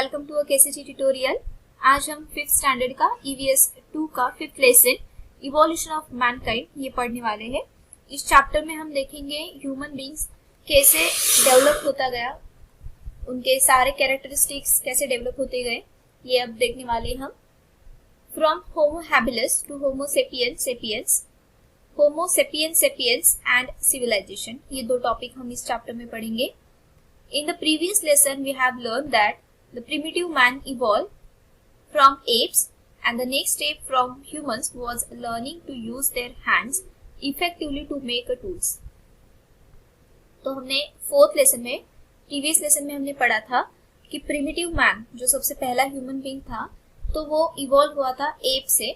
Welcome to KCG tutorial. आज हम 5th standard का EVS 2 का 5th lesson evolution of Mankind ये पढ़ने वाले हैं। इस चैप्टर में हम देखेंगे ह्यूमन बीइंग्स कैसे डेवलप होता गया, उनके सारे कैरेक्टरिस्टिक्स कैसे डेवलप होते गए, ये अब देखने वाले हैं हम। From Homo habilis to Homo sapiens sapiens, Homo sapiens sapiens and civilisation, ये दो टॉपिक हम इस चैप्टर में पढ़ेंगे। In the previous lesson, we have learned that the primitive man evolved from apes and the next step from humans was learning to use their hands effectively to make tools. तो हमने 4th lesson में, previous lesson में हमने पढ़ा था कि primitive man जो सबसे पहला ह्यूमन बीइंग था तो वो इवॉल्व हुआ था एप से,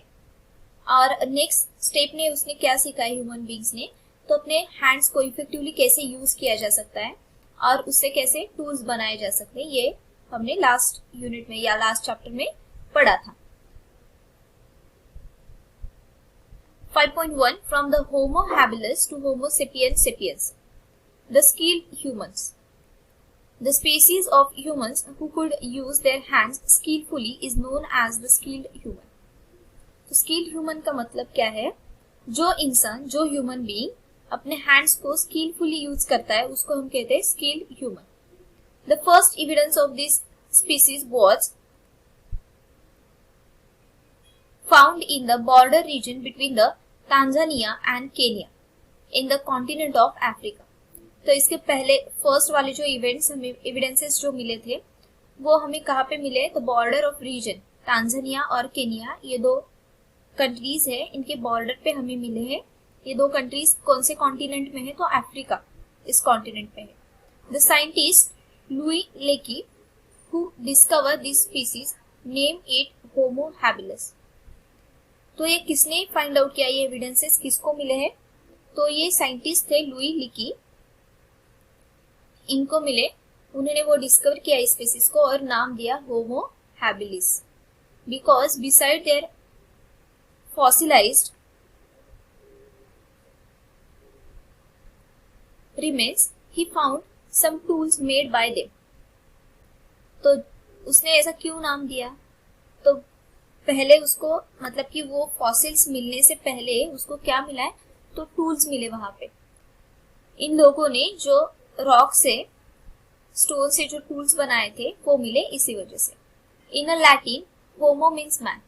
और नेक्स्ट स्टेप ने उसने क्या सीखा है ह्यूमन बीइंग्स ने, तो अपने हैंड्स को इफेक्टिवली कैसे यूज किया जा सकता है और उससे कैसे टूल्स बनाए जा सकते हैं, ये हमने लास्ट यूनिट में या लास्ट चैप्टर में पढ़ा था। 5.1 from the Homo habilis to Homo sapiens sapiens, the skilled humans. The species of humans who could use their hands skillfully is known as the skilled human. तो skilled human का मतलब क्या है? जो इंसान, जो ह्यूमन बीइंग अपने hands को स्किलफुली यूज करता है उसको हम कहते हैं skilled human. The first evidence of this species was found in the border region between the Tanzania and Kenya in the continent of Africa. तो इसके पहले फर्स्ट वाले जो इवेंट्स हमें एविडेंसेस जो मिले थे वो हमें कहाँ पे मिले? तो बॉर्डर ऑफ रीजन, तांजानिया और केनिया, ये दो कंट्रीज है, इनके बॉर्डर पे हमें मिले हैं। ये दो कंट्रीज कौन से कॉन्टिनेंट में है? तो अफ्रीका इस कॉन्टिनेंट में है। द साइंटिस्ट लुई लेकी who discover this species name it Homo habilis. तो ये किसने फाइंड आउट किया? ये एविडेंसेस किसको मिले हैं? तो ये साइंटिस्ट थे लुई लेकी, इनको मिले, उन्होंने वो डिस्कवर किया इस स्पीसीज को और नाम दिया Homo habilis, because beside their fossilised remains he found some tools made by them. तो उसने ऐसा क्यों नाम दिया? तो पहले उसको मतलब कि वो फॉसिल्स मिलने से पहले उसको क्या मिला है? तो टूल्स मिले वहां पे। इन लोगों ने जो रॉक से, स्टोन से जो टूल्स बनाए थे वो मिले इसी वजह से। In a Latin Homo means man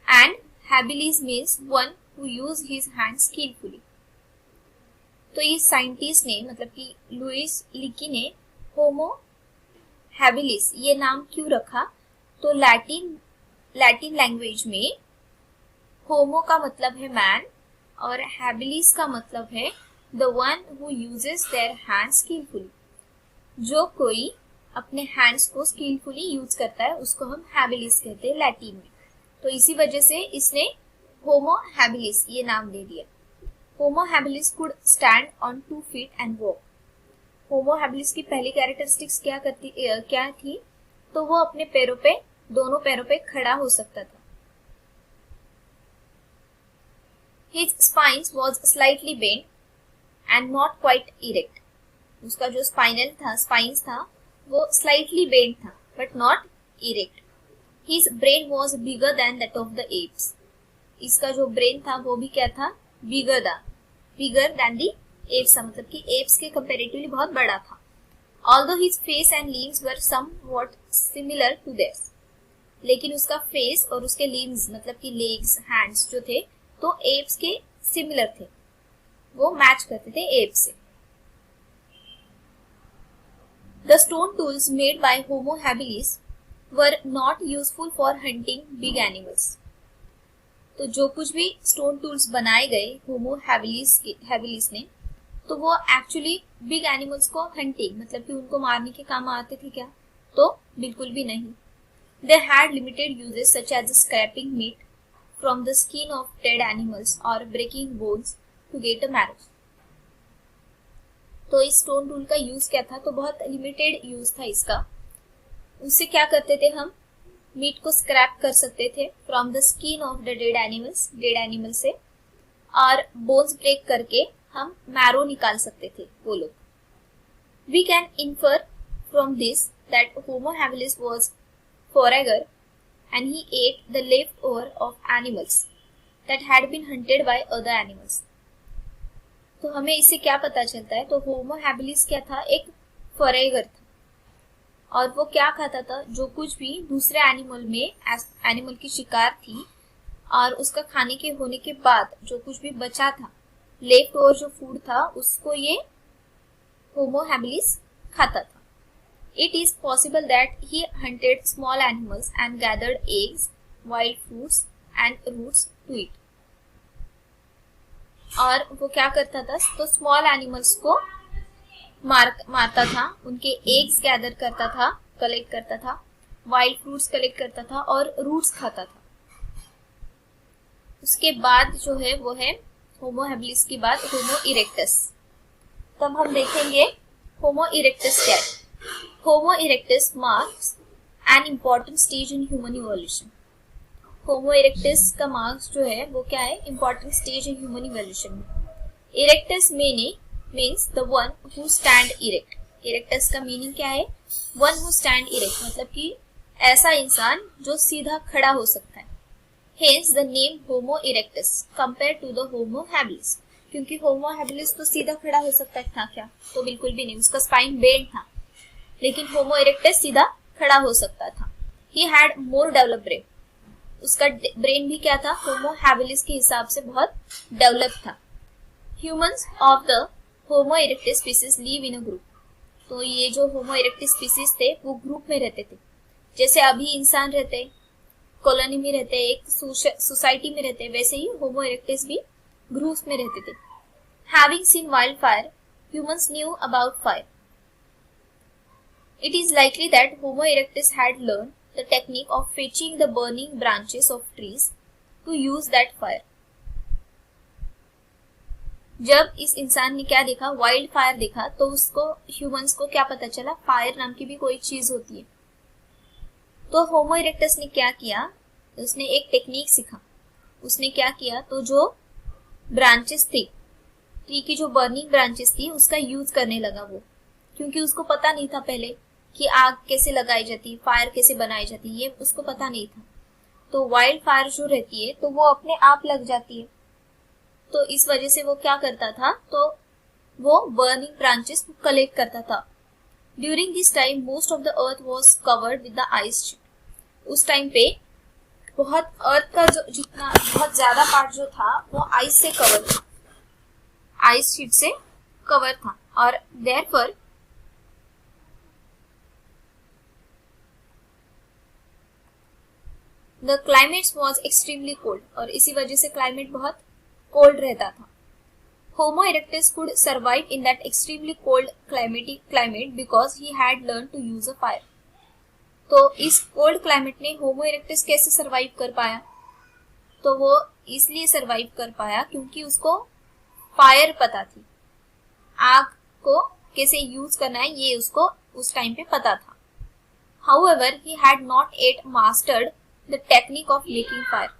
and habilis means one who use his hand skilfully. तो ये साइंटिस्ट ने मतलब कि लुइस लिकी ने होमो हैबिलिस ये नाम क्यों रखा? तो लैटिन लैंग्वेज में होमो का मतलब है मैन और हैबिलिस का मतलब है the one who uses their hands skilfully. जो कोई अपने हैंड्स को स्किलफुली यूज करता है उसको हम हैबिलिस कहते हैं लैटिन में। तो इसी वजह से इसने होमो हैबिलिस ये नाम दे दिया। Homo habilis could stand on 2 feet and walk. Homo habilis की पहली कैरेक्टरिस्टिक्स क्या थी? तो वो अपने पैरों पे, दोनों पैरों पे खड़ा हो सकता था। His spines was slightly bent and not quite erect. उसका जो स्पाइन्स था वो slightly bent था but not erect. His brain was bigger than that of the apes. इसका जो ब्रेन था वो भी क्या था? बिगर देन दी एप्स, मतलब कि एप्स के कंपैरेटिवली बहुत बड़ा था। Although his face and limbs were somewhat similar to theirs, लेकिन उसका फेस और उसके limbs मतलब कि लेग्स, हैंड्स जो थे तो एप्स के सिमिलर थे, वो मैच करते थे एप्स से। The stone tools made by Homo habilis were not useful for hunting big animals. तो जो कुछ भी स्टोन टूल्स बनाए गए होमो हैबिलिस ने, तो वो एक्चुअली बिग एनिमल्स को हंटिंग मतलब कि उनको मारने के काम आते थे क्या? तो बिल्कुल भी नहीं। They had limited uses such as scraping meat from the skin of dead animals और breaking bones to get a marrow. तो इस स्टोन टूल का यूज क्या था? तो बहुत लिमिटेड यूज था इसका। उससे क्या करते थे हम? मीट को स्क्रैप कर सकते थे from the skin of the dead animal से, और बोन्स ब्रेक करके हम मैरो निकाल सकते थे वो लोग। We can infer from this that Homo habilis was forager and he ate the leftover of animals that had been hunted by other animals. तो हमें इससे क्या पता चलता है? तो होमो हैबिलिस क्या था? एक फोरेगर था और वो क्या खाता था? जो कुछ भी दूसरे एनिमल की शिकार थी और उसका खाने के होने के बाद जो कुछ भी बचा था, लेफ्ट ओवर जो फूड था, उसको ये होमो हैबिलिस खाता था. It is possible that he hunted small animals and gathered eggs, wild fruits and roots to eat. और वो क्या करता था? तो स्मॉल एनिमल्स को मारता था, उनके एग्स गैदर करता था, कलेक्ट करता था, वाइल्ड फ्रूट्स कलेक्ट करता था और रूट्स खाता था. उसके बाद जो है वो है होमो हैबिलिस के बाद होमो इरेक्टस. तब हम देखेंगे होमो इरेक्टस क्या है. Homo erectus marks an important stage in human evolution. Homo erectus का मार्क्स जो है वो क्या है? Important stage in human evolution में. Erectus means the one who stand erect. Erectus का मीनिंग क्या है? One who stand erect, मतलब कि ऐसा इंसान जो सीधा खड़ा हो सकता है. Hence the name Homo erectus compared to the Homo habilis. क्योंकि Homo habilis तो सीधा खड़ा हो सकता था क्या? तो बिल्कुल भी नहीं, उसका स्पाइन बेंड था. लेकिन होमो इरेक्टस सीधा खड़ा हो सकता था. He had more develop brain. उसका ब्रेन भी क्या था? होमो हैबिलिस के हिसाब से बहुत डेवलप था. Humans of the Homo erectus species live in a group. तो ये जो होमो इरेक्टस स्पीसीज थे वो ग्रुप में रहते थे. जैसे अभी इंसान रहते, कॉलोनी में रहते, एक सोसाइटी में रहते, वैसे ही होमो इरेक्टस भी ग्रुप्स में रहते थे. Having scene wild fire, humans knew about fire. It is likely that Homo erectus had learned the technique of fetching the burning branches of trees to use that fire. जब इस इंसान ने क्या देखा? वाइल्ड फायर देखा, तो उसको humans को क्या पता चला? फायर नाम की भी कोई चीज होती है. तो होमो इरेक्टस ने क्या किया? उसने एक टेक्निक सीखा. उसने क्या किया? तो जो ब्रांचेस थी, ट्री की जो बर्निंग ब्रांचेस थी, उसका यूज करने लगा वो. क्योंकि उसको पता नहीं था पहले कि आग कैसे लगाई जाती, फायर कैसे बनाई जाती, ये उसको पता नहीं था. तो वाइल्ड फायर जो रहती है तो वो अपने आप लग जाती है. तो इस वजह से वो क्या करता था? तो वो बर्निंग ब्रांचेस को कलेक्ट करता था. During this time most of the earth was covered with the ice sheet. उस टाइम पे बहुत अर्थ का जो जितना बहुत ज्यादा पार्ट जो था वो आइस से कवर था, आइस शीट से कवर था. और therefore the climate was extremely cold. और इसी वजह से क्लाइमेट बहुत कोल्ड रहता था. Homo erectus could survive in that extremely cold climate because he had learn to use a fire. तो इस कोल्ड क्लाइमेट में होमो इरेक्टस कैसे सर्वाइव कर पाया? तो वो इसलिए सर्वाइव कर पाया क्योंकि उसको फायर पता थी. आग को कैसे यूज करना है ये उसको उस टाइम पे पता था. However, he had not yet mastered the technique of making fire.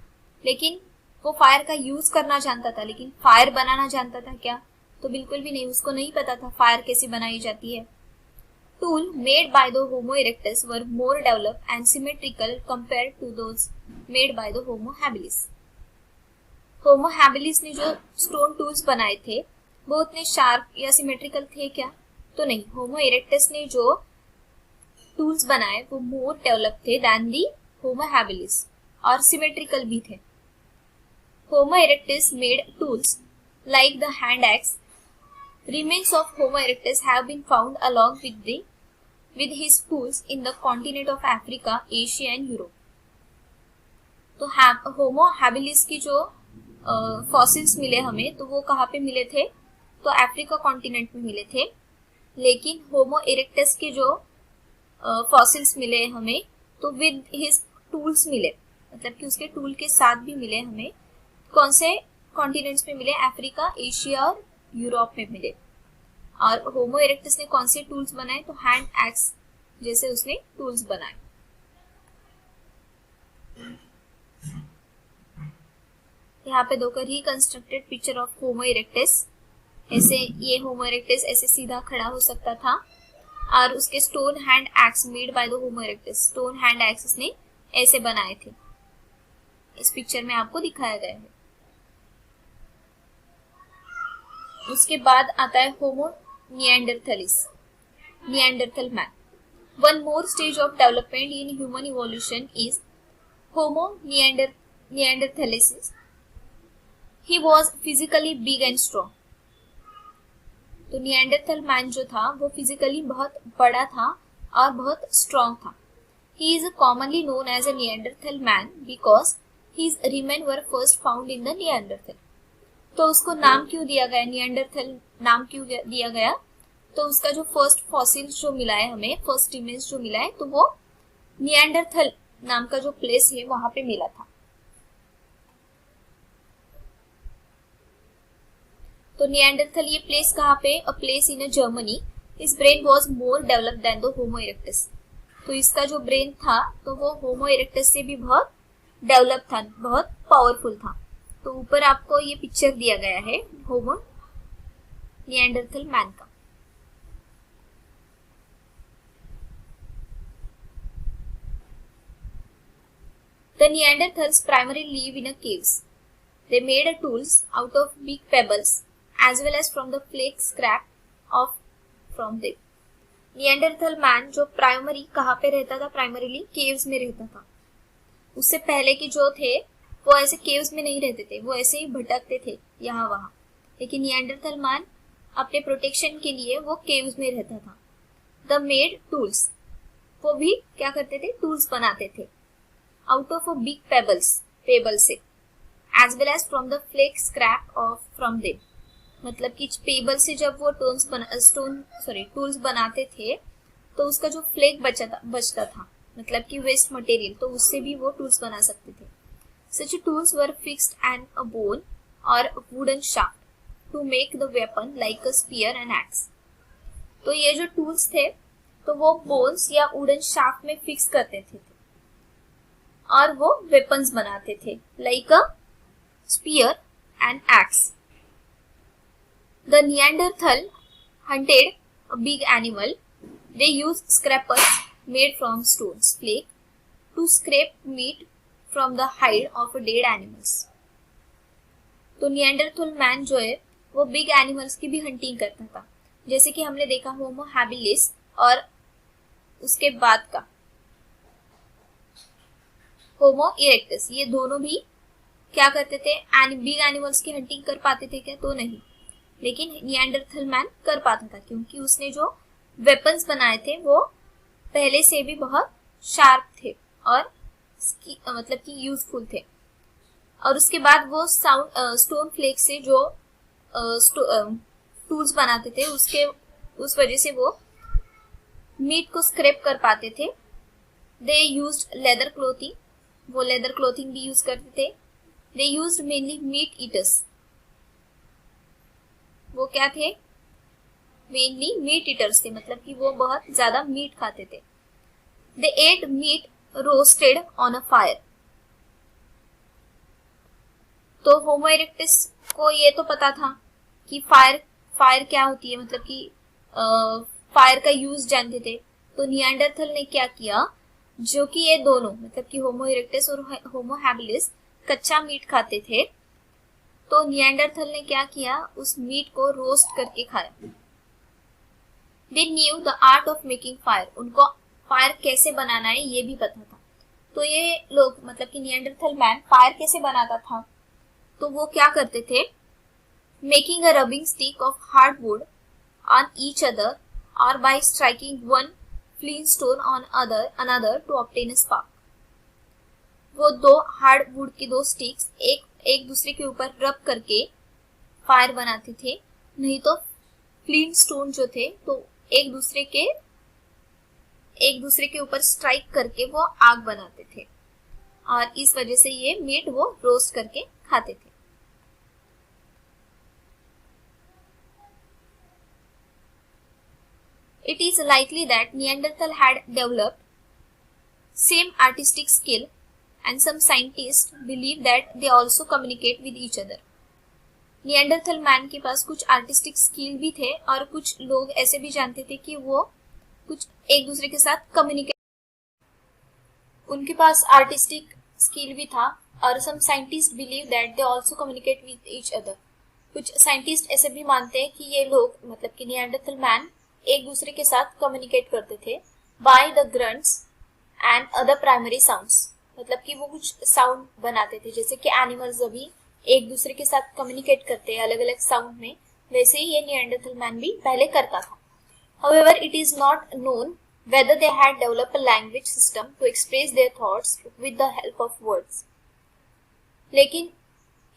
लेकिन वो फायर का यूज करना जानता था, लेकिन फायर बनाना जानता था क्या? तो बिल्कुल भी नहीं, उसको नहीं पता था फायर कैसे बनाई जाती है. Tools made by the Homo erectus were more developed and symmetrical compared to those made by the Homo habilis. Homo habilis ने जो स्टोन टूल्स बनाए थे वो उतने शार्प या सिमेट्रिकल थे क्या? तो नहीं. होमो इरेक्टस ने जो टूल्स बनाए वो मोर डेवलप थे दैन दी होमो हैबिलिस और सिमेट्रिकल भी थे. Homo erectus made tools like the hand axe. Remains of Homo erectus have been found along with his tools in the continent of Africa, Asia and Europe. तो होमो habilis की जो fossils मिले हमें तो वो कहाँ पे मिले थे? तो अफ्रीका कॉन्टिनेंट में मिले थे. लेकिन होमो इरेक्टस के जो फॉसिल्स मिले हमें तो विद हिज टूल्स मिले, मतलब कि उसके टूल के साथ भी मिले हमें. कौन से कॉन्टिनेंट्स में मिले? अफ्रीका, एशिया और यूरोप में मिले. और होमो इरेक्टस ने कौन से टूल्स बनाए? तो हैंड एक्स जैसे उसने टूल्स बनाए. यहाँ पे दो reconstructed picture of homo erectus. ऐसे ये होमो इरेक्टस ऐसे सीधा खड़ा हो सकता था और उसके stone hand axe made by the Homo erectus, stone hand axe इसने ऐसे बनाए थे, इस पिक्चर में आपको दिखाया गया है। उसके बाद आता है Homo neanderthalensis, Neanderthal man. One more stage of development in human evolution is Homo neanderthalensis. He was physically big and strong. तो निएंडरथल मैन जो था वो फिजिकली बहुत बड़ा था और बहुत स्ट्रॉन्ग था। He is commonly known as a Neanderthal man because his remain were first found in the Neanderthal. तो उसको नाम क्यों दिया गया, निएंडरथल नाम क्यों दिया गया, तो उसका जो फर्स्ट फॉसिल जो मिला है हमें, फर्स्ट इमेज जो मिला है, तो वो निएंडरथल नाम का जो प्लेस है वहां पे मिला था। तो निएंडरथल ये प्लेस कहाँ पे, अ प्लेस इन जर्मनी। इस brain was more developed than the Homo erectus. तो इसका जो ब्रेन था तो वो होमो इरेक्टस से भी बहुत डेवलप था, बहुत पावरफुल था। तो ऊपर आपको ये पिक्चर दिया गया है होमो निएंडरथल मैन का। The Neanderthals primarily live in caves. They made tools out of big pebbles as well as from the flake scrap of from them. Neanderthal man जो प्राइमरी कहाँ पे रहता था, प्राइमरीली केव्स में रहता था। उससे पहले के जो थे वो ऐसे केव्स में नहीं रहते थे, वो ऐसे ही भटकते थे यहाँ वहां। लेकिन निएंडरथल मैन अपने प्रोटेक्शन के लिए वो केव्स में रहता था। द मेड टूल्स, वो भी क्या करते थे, टूल्स बनाते थे out of a big pebbles, pebble से, as well as from the flake scrap off from them. मतलब कि पेबल से जब वो टूल्स बनाते थे तो उसका जो फ्लेक बचता था, मतलब कि वेस्ट मटेरियल, तो उससे भी वो टूल्स बना सकते थे। Such tools were fixed and a bone और wooden shaft to make the weapon like a spear and axe. तो ये जो टूल्स थे तो वो बोन्स या वुडन शाफ्ट में फिक्स करते थे और वो वेपन्स बनाते थे like a spear and x. The Neanderthal hunted a big animal. They used scrapers made from stones, flake, to scrape meat from the hide of dead animals. तो Neanderthal man जो है वो बिग एनिमल्स की भी hunting करता था, जैसे कि हमने देखा होमो हैबिलिस और उसके बाद का होमो इरेक्टस, ये दोनों भी क्या करते थे, बिग एनिमल्स की हंटिंग कर पाते थे क्या, तो नहीं। लेकिन निएंडरथल मैन कर पाता था क्योंकि उसने जो वेपन्स बनाए थे वो पहले से भी बहुत शार्प थे और मतलब कि यूजफुल थे। और उसके बाद वो स्टोन फ्लेक से जो टूल्स बनाते थे उस वजह से वो मीट को स्क्रैप कर पाते थे। दे यूज्ड लेदर क्लोथिंग, वो लेदर क्लोथिंग भी यूज करते थे। They used mainly meet eaters, वो क्या थे, मेनली मीट ईटर्स थे, मतलब कि वो बहुत ज्यादा मीट खाते थे। They ate meat roasted on a fire. तो होमो इरेक्टस को ये तो पता था कि फायर क्या होती है, मतलब कि फायर का यूज जानते थे। तो निएंडरथल ने क्या किया, जो कि ये दोनों मतलब कि होमो इरेक्टस और होमो हैबिलिस कच्चा मीट खाते थे, तो निएंडरथल ने क्या किया, उस मीट को रोस्ट करके खाया। They knew the art of making fire, उनको फायर कैसे बनाना है ये भी पता था। तो ये लोग मतलब कि निएंडरथल मैन फायर कैसे बनाता था, तो वो क्या करते थे, making a rubbing stick of hard wood on each other और by striking one flint stone on another to obtain a spark. वो दो हार्ड वुड की दो स्टिक्स एक दूसरे के ऊपर रब करके फायर बनाते थे, नहीं तो फ्लिंट स्टोन जो थे तो एक दूसरे के ऊपर स्ट्राइक करके वो आग बनाते थे और इस वजह से ये मीट वो रोस्ट करके खाते थे। It is likely that Neanderthal had developed same artistic skill and some scientists believe that they also communicate with each other. Neanderthal man के पास कुछ आर्टिस्टिक स्किल भी थे और कुछ लोग ऐसे भी जानते थे कि वो कुछ एक दूसरे के साथ कम्युनिकेट, उनके पास आर्टिस्टिक स्किल भी था। और some scientist believe that they also communicate with each other. कुछ साइंटिस्ट ऐसे भी मानते हैं कि ये लोग मतलब कि निएंडरथल मैन एक दूसरे के साथ कम्युनिकेट करते थे by the grunts and other primary sounds. मतलब कि वो कुछ साउंड बनाते थे, जैसे कि एनिमल्स अभी एक दूसरे के साथ कम्युनिकेट करते हैं अलग अलग साउंड में, वैसे ही ये निएंडरथल मैन भी पहले करता था। However, it is not known whether they had developed a language system to express their thoughts with the help of words. लेकिन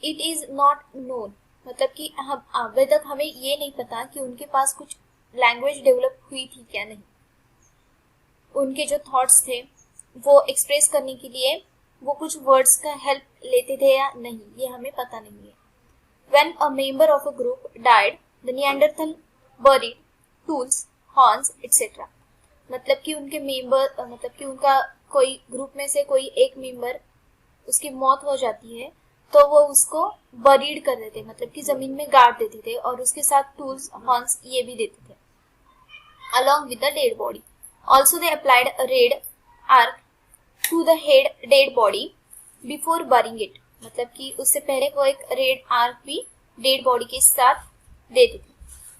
it is not known मतलब कि हम अभी तक हमें ये नहीं पता कि उनके पास कुछ लैंग्वेज डेवलप हुई थी क्या नहीं। उनके जो थॉट्स थे वो एक्सप्रेस करने के लिए वो कुछ वर्ड्स का हेल्प लेते थे या नहीं, ये हमें पता नहीं है। When a member of a group died, the Neanderthal buried tools, horns, etc. मतलब कि उनके मेंबर मतलब कि उनका कोई ग्रुप में से कोई एक मेंबर उसकी मौत हो जाती है तो वो उसको बरीड कर देते, मतलब कि जमीन में गाड़ देते थे और उसके साथ टूल्स, हॉर्न्स ये भी देते थे along with the dead body. Also they applied a red arc to the dead body before burying it. मतलब कि उससे पहले वो एक रेड आर्क भी डेड बॉडी के साथ देते थे।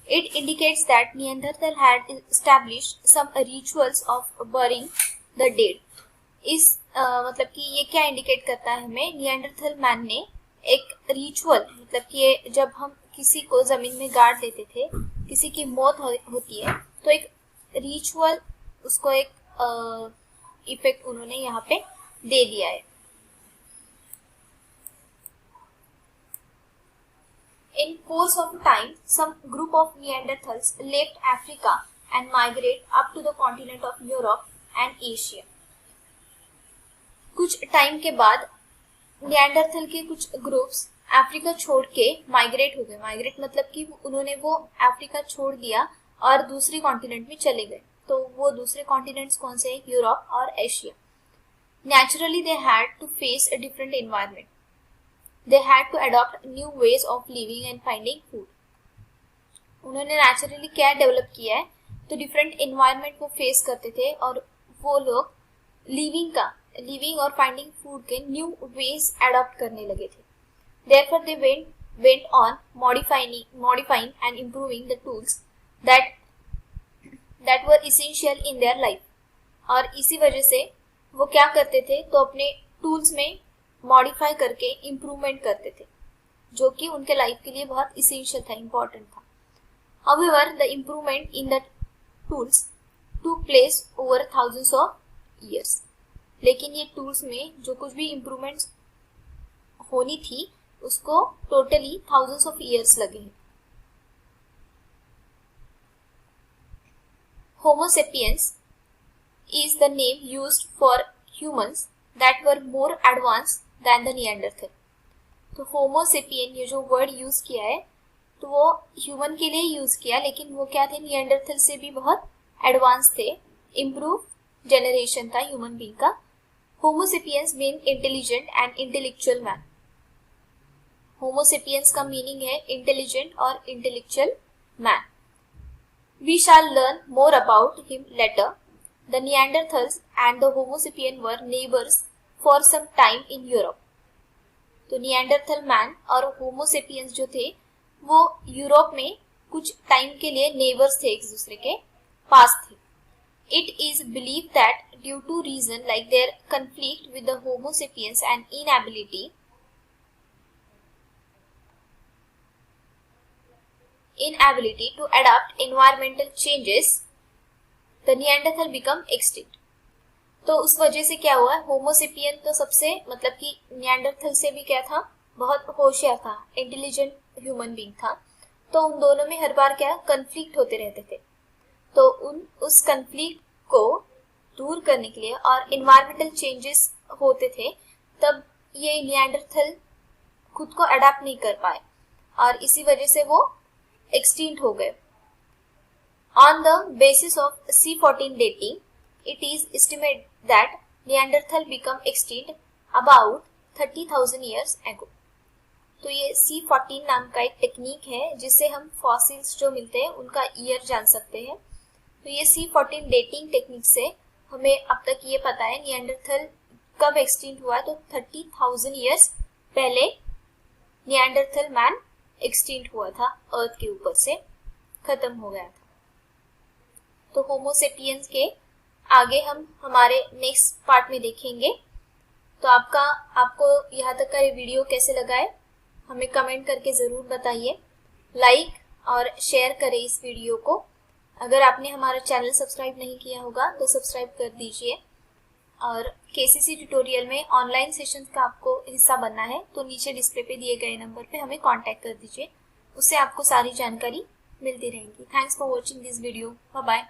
It indicates that Neanderthal had established some rituals of burying the dead. इस मतलब कि ये क्या इंडिकेट करता है हमें, निएंडरथल मैन ने एक रिचुअल मतलब कि ये जब हम किसी को जमीन में गाड़ देते थे, किसी की मौत होती है तो एक रिचुअल उसको एक इफेक्ट उन्होंने यहाँ पे दे दिया है। In course of time, some group of Neanderthals left Africa and migrate up to the continent of Europe and Asia. कुछ टाइम के बाद निएंडरथल के कुछ ग्रुप्स अफ्रीका छोड़ के माइग्रेट हो गए। माइग्रेट मतलब कि उन्होंने वो अफ्रीका छोड़ दिया और दूसरे कॉन्टिनेंट में चले गए। तो वो दूसरे कॉन्टिनेंट्स कौन से हैं? यूरोप और Asia. Naturally they had to face a different environment. They had to adopt new ways of living and finding food. उन्होंने नेचुरली क्या डेवलप किया है, तो डिफरेंट एनवायरनमेंट को फेस करते थे और वो लोग लिविंग और फाइंडिंग फूड के न्यू वेज अडॉप्ट करने लगे थे। Therefore they went on modifying and improving the tools that were essential in their life. और इसी वजह से वो क्या करते थे, तो अपने टूल्स में मॉडिफाई करके इम्प्रूवमेंट करते थे, जो कि उनके लाइफ के लिए बहुत इसेंशियल था, इम्पोर्टेंट था। However, the improvement in the tools took place over thousands of years. लेकिन ये टूल्स में जो कुछ भी इम्प्रूवमेंट्स होनी थी उसको टोटली थाउजेंड्स ऑफ ईयर्स लगे हैं। Homo sapiens is the name used for humans that were more advanced than the Neanderthal. तो होमो सेपियन ये जो वर्ड यूज किया है तो वो ह्यूमन के लिए यूज किया, लेकिन वो क्या थे, निएंडरथल से भी बहुत एडवांस थे, इम्प्रूव जनरेशन था ह्यूमन बीइंग का। Homo sapiens mean intelligent and intellectual man. Homo sapiens का मीनिंग है इंटेलिजेंट और intellectual man. We shall learn more about him later. The Neanderthals and the Homo sapien were neighbors for some time in Europe. तो Neanderthal man और होमो sapiens जो थे वो Europe में कुछ टाइम के लिए नेबर्स थे, एक दूसरे के पास थे। It is believed that due to reason like their conflict with the Homo sapiens and inability to adapt environmental changes, the Neanderthal become extinct. तो उस वजह से क्या हुआ, होमोसेपियन तो सबसे मतलब कि निएंडरथल से भी क्या था, बहुत होशियार था, इंटेलिजेंट ह्यूमन बीइंग था। तो उन दोनों में हर बार क्या कंफ्लिक्ट होते रहते थे। तो उस कंफ्लिक्ट को दूर करने के लिए और एनवायरमेंटल चेंजेस होते थे, तब ये निएंडरथल खुद को अडेप्ट नहीं कर पाए और इसी वजह से वो एक्सटिंक्ट हो गए। On the basis of C14 dating, it is estimated that Neanderthal become extinct about 30,000 years ago. तो ये C14 नाम का एक टेक्निक है जिससे हम फॉसिल्स जो मिलते हैं उनका ईयर जान सकते हैं। तो ये C14 डेटिंग टेक्निक से हमें अब तक ये पता है निएंडरथल कब एक्सटिंक्ट हुआ, तो 30,000 ईयर्स पहले निएंडरथल मैन एक्सटिंक्ट हुआ था, अर्थ के ऊपर से खत्म हो गया था। तो होमोसेपियंस के आगे हम हमारे नेक्स्ट पार्ट में देखेंगे। तो आपको यहाँ तक का ये वीडियो कैसे लगा है हमें कमेंट करके ज़रूर बताइए। लाइक और शेयर करें इस वीडियो को। अगर आपने हमारा चैनल सब्सक्राइब नहीं किया होगा तो सब्सक्राइब कर दीजिए। और केसीसी ट्यूटोरियल में ऑनलाइन सेशंस का आपको हिस्सा बनना है तो नीचे डिस्प्ले पे दिए गए नंबर पे हमें कांटेक्ट कर दीजिए, उससे आपको सारी जानकारी मिलती रहेगी। Thanks for watching this video. Bye bye.